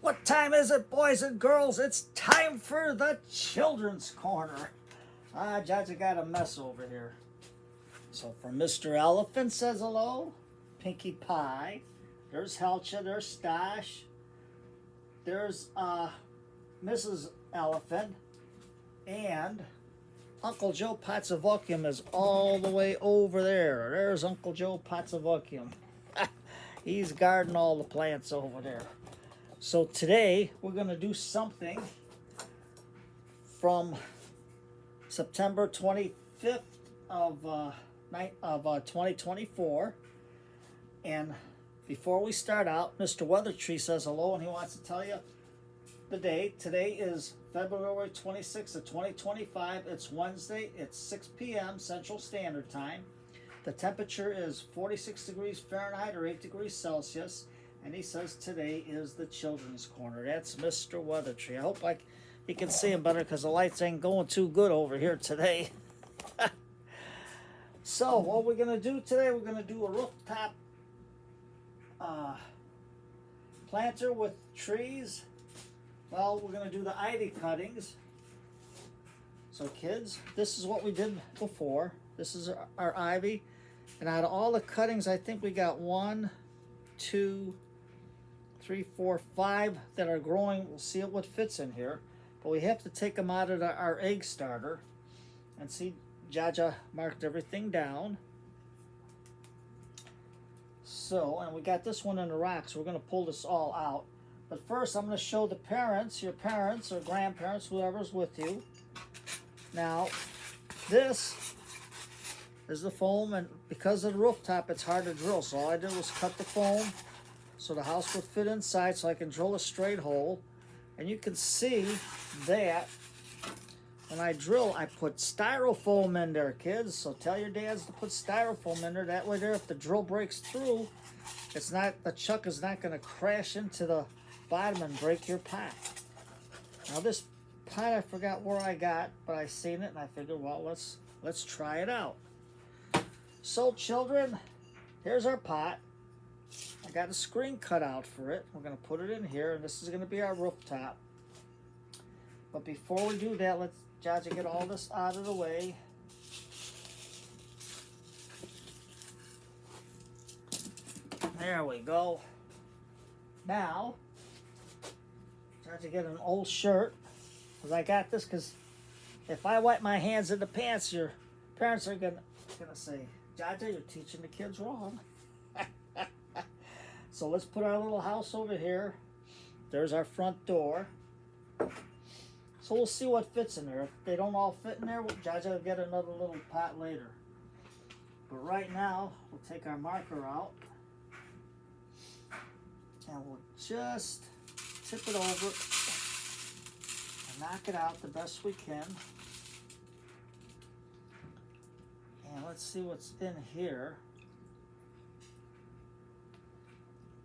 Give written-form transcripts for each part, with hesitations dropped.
What time is it, boys and girls? It's time for the Children's Corner. Judge, I got a mess over here. So from Mr. Elephant says hello, Pinkie Pie, there's Helcha, there's Stash, there's Mrs. Elephant, and Uncle Joe Potsavokium is all the way over there. There's Uncle Joe Potsavokium. He's guarding all the plants over there. So today we're going to do something from September 25th of 2024. And before we start out, Mr. Weathertree says hello and he wants to tell you the date. Today is February 26th of 2025. It's Wednesday. It's 6 p.m. Central Standard Time. The temperature is 46 degrees Fahrenheit or 8 degrees Celsius. And he says today is the Children's Corner. That's Mr. Weathertree. I hope you can see him better because the lights ain't going too good over here today. So what we're going to do today, we're going to do a rooftop planter with trees. Well, we're going to do the ivy cuttings. So kids, this is what we did before. This is our ivy. And out of all the cuttings, I think we got 1, 2, 3, 4, 5 that are growing. We'll see what fits in here. But we have to take them out of our egg starter. And see, Jaja marked everything down. So, and we got this one in the rack, so we're going to pull this all out. But first, I'm going to show the parents, your parents or grandparents, whoever's with you. Now, this is the foam, and because of the rooftop, it's hard to drill. So all I did was cut the foam so the house would fit inside so I can drill a straight hole. And you can see that when I drill, I put styrofoam in there, kids. So tell your dads to put styrofoam in there. That way there, if the drill breaks through, it's not, the chuck is not going to crash into the bottom and break your pot. Now this pot, I forgot where I got, but I seen it and I figured, well, let's try it out. So children, here's our pot. I got a screen cut out for it. We're going to put it in here, and this is going to be our rooftop. But before we do that, let's Jaja get all this out of the way. There we go. Now, Jaja get an old shirt, because I got this, because if I wipe my hands in the pants, your parents are gonna say, Jaja, you're teaching the kids wrong. So let's put our little house over here. There's our front door. So we'll see what fits in there. If they don't all fit in there, Jaja will get another little pot later. But right now, we'll take our marker out. And we'll just tip it over and knock it out the best we can. And let's see what's in here.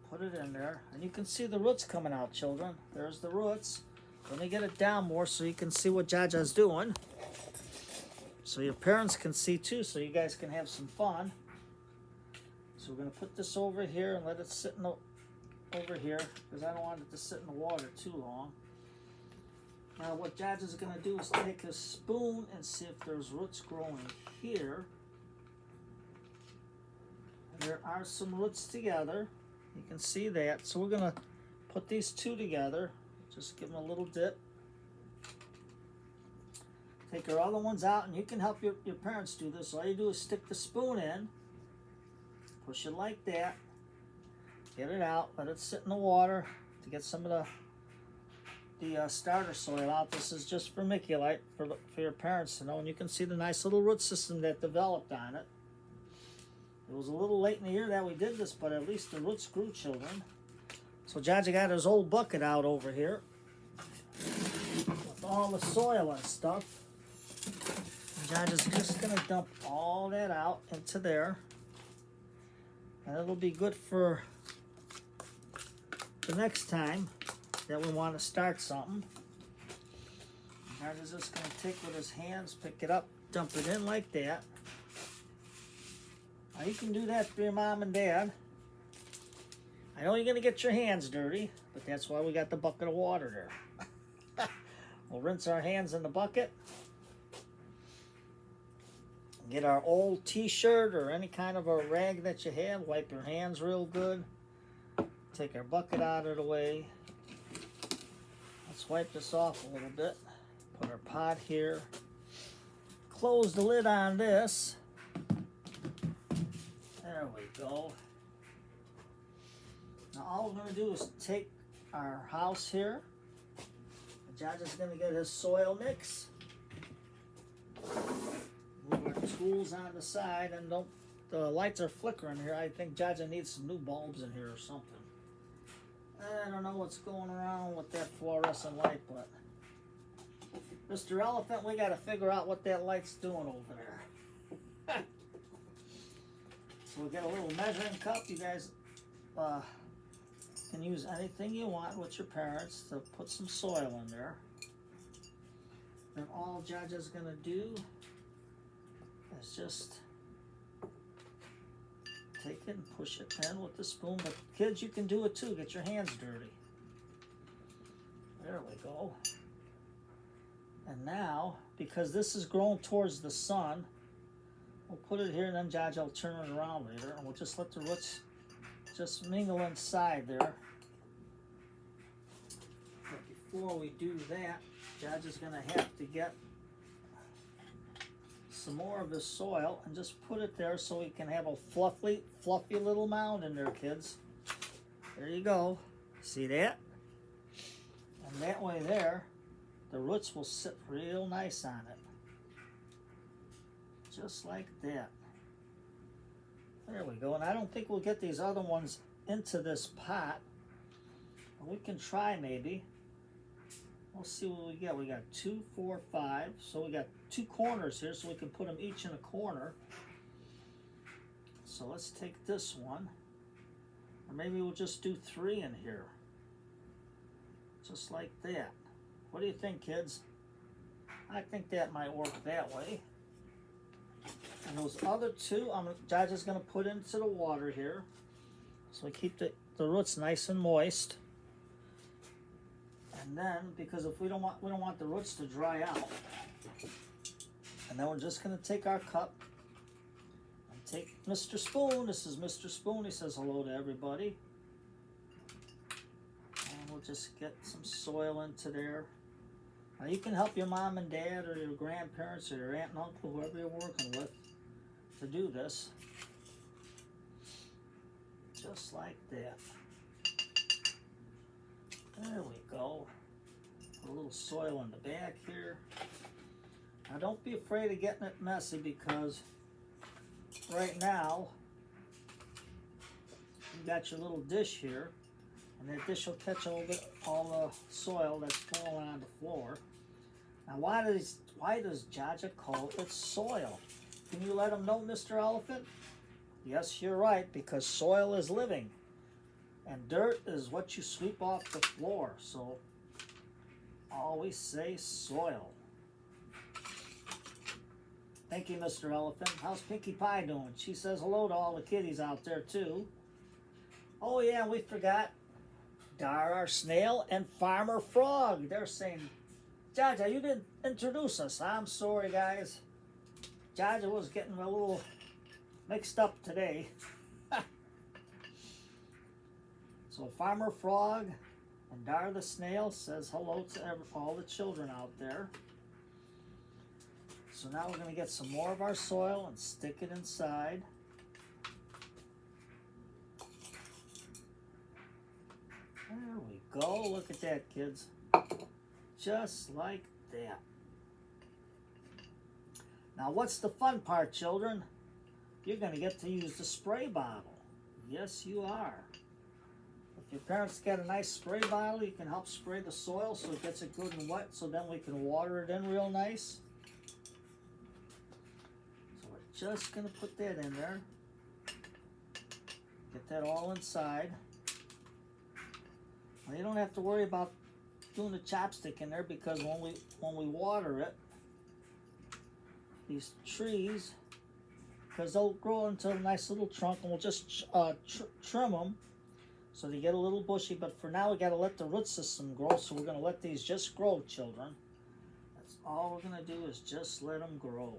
Put it in there. And you can see the roots coming out, children. There's the roots. Let me get it down more so you can see what Jaja's doing. So your parents can see too, so you guys can have some fun. So we're going to put this over here and let it sit in over here, because I don't want it to sit in the water too long. Now what Jaja's going to do is take a spoon and see if there's roots growing here. And there are some roots together. You can see that. So we're going to put these two together. Just give them a little dip. Take our other ones out, and you can help your parents do this. All you do is stick the spoon in, push it like that, get it out, let it sit in the water to get some of the starter soil out. This is just vermiculite for your parents to know, and you can see the nice little root system that developed on it. It was a little late in the year that we did this, but at least the roots grew, children. So Jaja got his old bucket out over here with all the soil and stuff. And Jaja's just going to dump all that out into there. And it'll be good for the next time that we want to start something. Jaja's just going to take with his hands, pick it up, dump it in like that. Now you can do that for your mom and dad. I know you're going to get your hands dirty, but that's why we got the bucket of water there. We'll rinse our hands in the bucket. Get our old t-shirt or any kind of a rag that you have. Wipe your hands real good. Take our bucket out of the way. Let's wipe this off a little bit. Put our pot here. Close the lid on this. There we go. Now all we're going to do is take our house here. Josh is going to get his soil mix. Move our tools on the side, and don't, the lights are flickering here. I think Jaja needs some new bulbs in here or something. I don't know what's going around with that fluorescent light, but Mr. Elephant, we got to figure out what that light's doing over there. So we got a little measuring cup. You guys can use anything you want with your parents to put some soil in there. And all Jaja's going to do is just take it and push it in with the spoon. But kids, you can do it too. Get your hands dirty. There we go. And now, because this is grown towards the sun, we'll put it here, and then Jaja will turn it around later, and we'll just let the roots just mingle inside there. But before we do that, Jaja's going to have to get some more of this soil and just put it there so we can have a fluffy little mound in there, kids. There you go. See that? And that way there, the roots will sit real nice on it. Just like that. There we go. And I don't think we'll get these other ones into this pot. We can try maybe. We'll see what we get. We got 2, 4, 5. So we got 2 corners here, so we can put them each in a corner. So let's take this one. Or maybe we'll just do 3 in here. Just like that. What do you think, kids? I think that might work that way. And those other 2, Jaja's going to put into the water here. So we keep the roots nice and moist. And then, because if we don't want the roots to dry out. And then we're just going to take our cup and take Mr. Spoon. This is Mr. Spoon. He says hello to everybody. And we'll just get some soil into there. Now you can help your mom and dad or your grandparents or your aunt and uncle, whoever you're working with, to do this. Just like that. There we go. Put a little soil in the back here. Now don't be afraid of getting it messy, because right now you got your little dish here, and that dish will catch all the soil that's falling on the floor. Now why does Jaja call it soil? Can you let him know, Mr. Elephant? Yes, you're right, because soil is living. And dirt is what you sweep off the floor. So always say soil. Thank you, Mr. Elephant. How's Pinkie Pie doing? She says hello to all the kitties out there too. Oh yeah, we forgot Dar, our snail, and Farmer Frog. They're saying, Jaja, you didn't introduce us. I'm sorry, guys. Jaja was getting a little mixed up today. So Farmer Frog and Dar the Snail says hello to all the children out there. So now we're going to get some more of our soil and stick it inside. There we go. Look at that, kids. Just like that. Now what's the fun part, children? You're going to get to use the spray bottle. Yes, you are. If your parents get a nice spray bottle, you can help spray the soil so it gets it good and wet, so then we can water it in real nice. So we're just going to put that in there. Get that all inside. Now you don't have to worry about doing the chopstick in there, because when we water it, these trees, because they'll grow into a nice little trunk, and we'll just trim them So they get a little bushy, but for now we got to let the root system grow, so we're going to let these just grow, children. That's all we're going to do is just let them grow.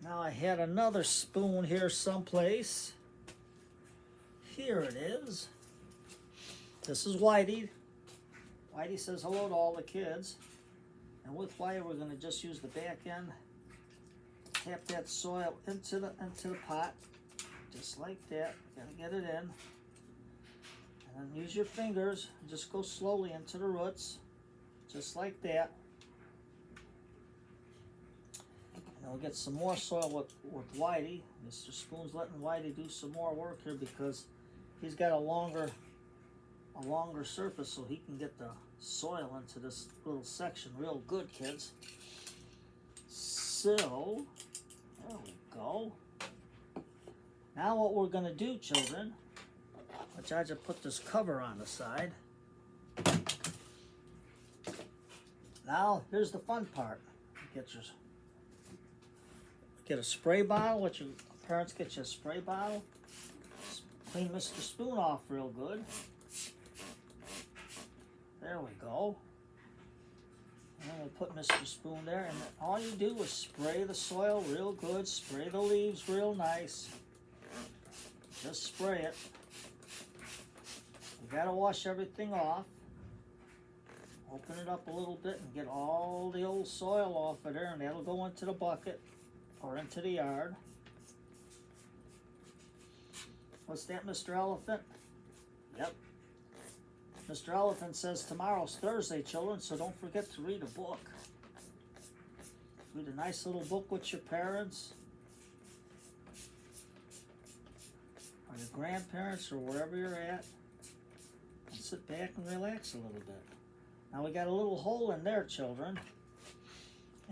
Now I had another spoon here someplace. Here it is. This is Whitey. Whitey says hello to all the kids. And with Whitey, we're going to just use the back end. Tap that soil into the pot, just like that. Gotta get it in. And then use your fingers. Just go slowly into the roots, just like that. And we'll get some more soil with Whitey. Mr. Spoon's letting Whitey do some more work here because he's got a longer surface, so he can get the soil into this little section real good, kids. So there we go. Now what we're going to do, children, which I just put this cover on the side. Now here's the fun part. Get a spray bottle. Let your parents get you a spray bottle. Clean Mr. Spoon off real good. There we go. And we'll put Mr. Spoon there, and all you do is spray the soil real good, spray the leaves real nice. Just spray it. You gotta wash everything off. Open it up a little bit and get all the old soil off of there, and that'll go into the bucket or into the yard. What's that, Mr. Elephant? Yep. Mr. Elephant says tomorrow's Thursday, children, so don't forget to read a book. Read a nice little book with your parents or your grandparents or wherever you're at, and sit back and relax a little bit. Now we got a little hole in there, children,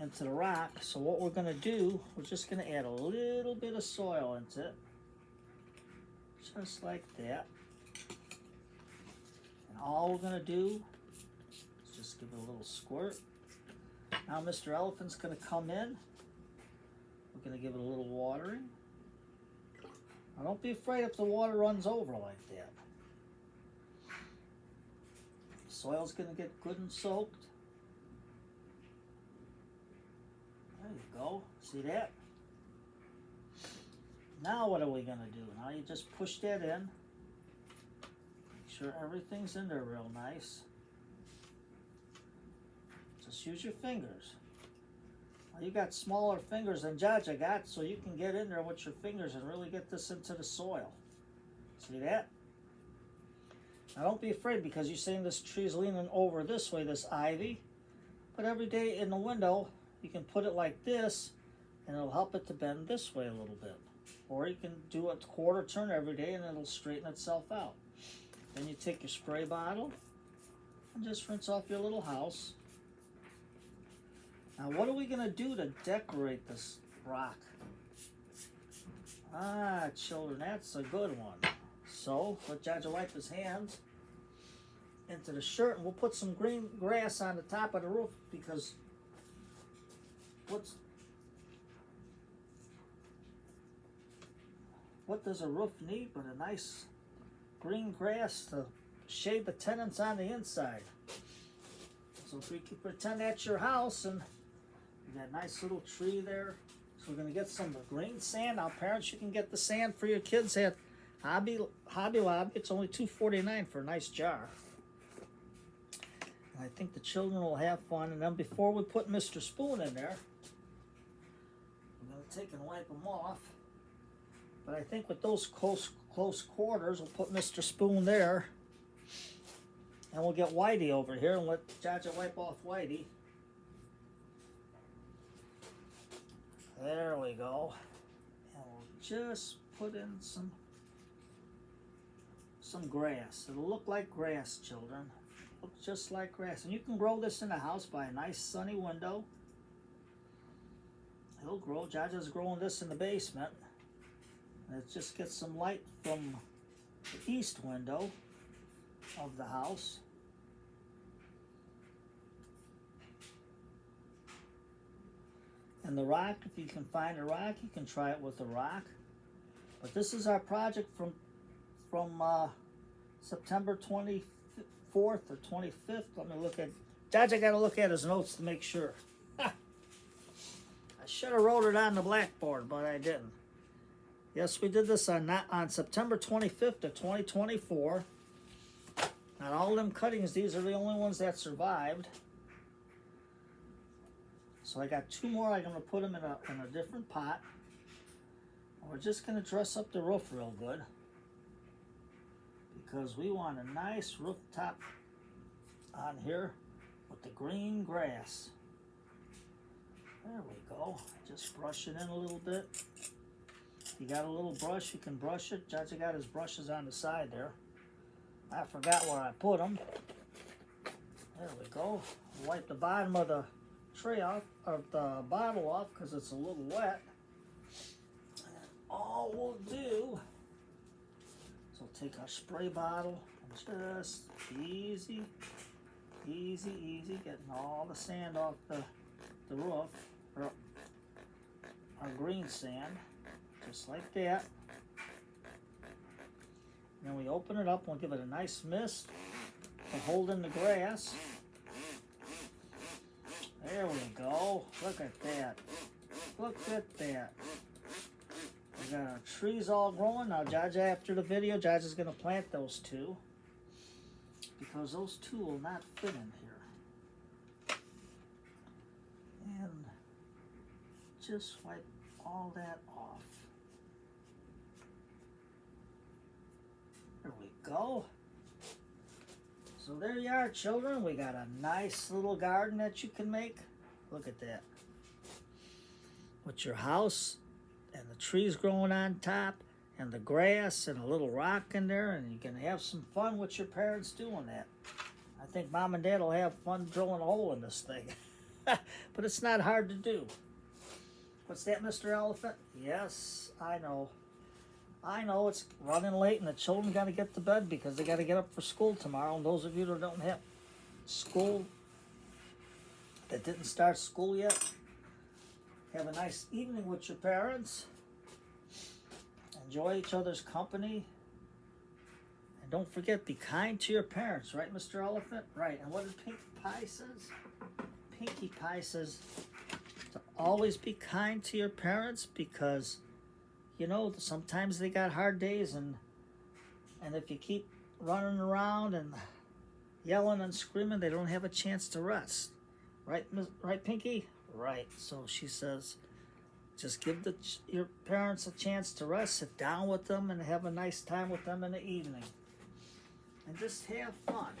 into the rock, so what we're going to do, we're just going to add a little bit of soil into it, just like that. All we're going to do is just give it a little squirt. Now Mr. Elephant's going to come in. We're going to give it a little watering. Now don't be afraid if the water runs over like that. The soil's going to get good and soaked. There you go. See that? Now what are we going to do? Now you just push that in. Sure everything's in there real nice. Just use your fingers. Well, you got smaller fingers than Jaja got, so you can get in there with your fingers and really get this into the soil. See that? Now don't be afraid because you're saying this tree's leaning over this way, this ivy. But every day in the window, you can put it like this and it'll help it to bend this way a little bit. Or you can do a quarter turn every day and it'll straighten itself out. Then you take your spray bottle and just rinse off your little house. Now what are we going to do to decorate this rock? Ah, children, that's a good one. So, let Jaja wipe his hands into the shirt, and we'll put some green grass on the top of the roof because what does a roof need but a nice green grass to shade the tenants on the inside? So if we can pretend that's your house and you got a nice little tree there, so we're going to get some green sand. Now parents, you can get the sand for your kids at Hobby Lobby. It's only $2.49 for a nice jar. And I think the children will have fun. And then before we put Mr. Spoon in there, I'm going to take and wipe them off. But I think with those close quarters, we'll put Mr. Spoon there. And we'll get Whitey over here and let Jaja wipe off Whitey. There we go. And we'll just put in some grass. It'll look like grass, children. Look just like grass. And you can grow this in the house by a nice sunny window. It'll grow. Jaja's growing this in the basement. And it just gets some light from the east window of the house. And the rock, if you can find a rock, you can try it with a rock. But this is our project from from September 24th or 25th. Let me look at, Judge, I got to look at his notes to make sure. I should have wrote it on the blackboard, but I didn't. Yes, we did this on September 25th of 2024. Not all them cuttings, these are the only ones that survived. So I got 2 more. I'm going to put them in a different pot. And we're just going to dress up the roof real good, because we want a nice rooftop on here with the green grass. There we go. Just brush it in a little bit. If you got a little brush, you can brush it. Judge got his brushes on the side there. I forgot where I put them. There we go. Wipe the bottom of the tray off, of the bottle off, because it's a little wet. And all we'll do is we'll take our spray bottle and just easy, getting all the sand off the roof, or our green sand, just like that. And then we open it up and we'll give it a nice mist to hold in the grass. There we go. Look at that. Look at that. We got our trees all growing. Now, Judge, after the video, Judge is going to plant those 2, because those 2 will not fit in here. And just wipe all that off. There we go. So there you are, children. We got a nice little garden that you can make. Look at that. With your house and the trees growing on top and the grass and a little rock in there, and you can have some fun with your parents doing that. I think Mom and Dad will have fun drilling a hole in this thing. But it's not hard to do. What's that, Mr. Elephant? Yes, I know. I know it's running late and the children got to get to bed because they got to get up for school tomorrow. And those of you that don't have school, that didn't start school yet, have a nice evening with your parents. Enjoy each other's company. And don't forget, be kind to your parents. Right, Mr. Elephant? Right. And what did Pinkie Pie says? Pinkie Pie says to always be kind to your parents, because you know, sometimes they got hard days, and if you keep running around and yelling and screaming, they don't have a chance to rest. Right, right, Pinkie? Right. So she says, just give your parents a chance to rest, sit down with them, and have a nice time with them in the evening. And just have fun.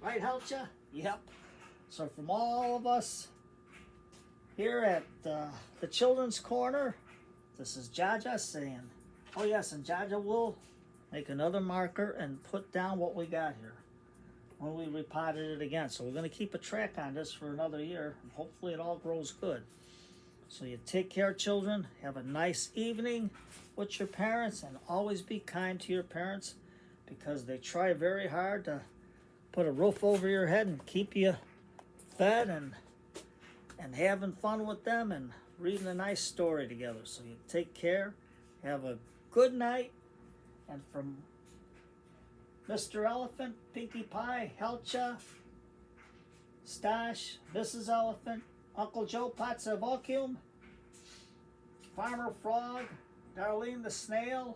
Right, Helcha? Yep. So from all of us here at the Children's Corner, this is Jaja saying, oh yes, and Jaja will make another marker and put down what we got here when we repotted it again. So we're going to keep a track on this for another year, and hopefully it all grows good. So you take care, children. Have a nice evening with your parents, and always be kind to your parents, because they try very hard to put a roof over your head and keep you fed and having fun with them and reading a nice story together. So you take care, have a good night, and from Mr. Elephant, Pinkie Pie, Helcha, Stash, Mrs. Elephant, Uncle Joe Potsa Vacuum, Farmer Frog, Darlene the Snail,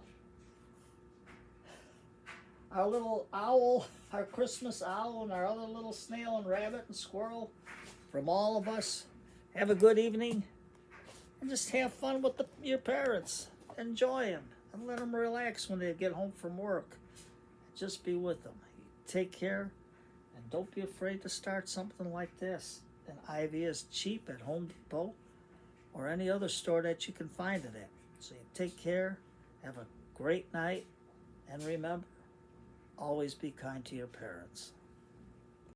our little owl, our Christmas owl, and our other little snail and rabbit and squirrel, from all of us, have a good evening. And just have fun with your parents. Enjoy them. And let them relax when they get home from work. Just be with them. Take care. And don't be afraid to start something like this. And Ivy is cheap at Home Depot or any other store that you can find it at. So you take care. Have a great night. And remember, always be kind to your parents.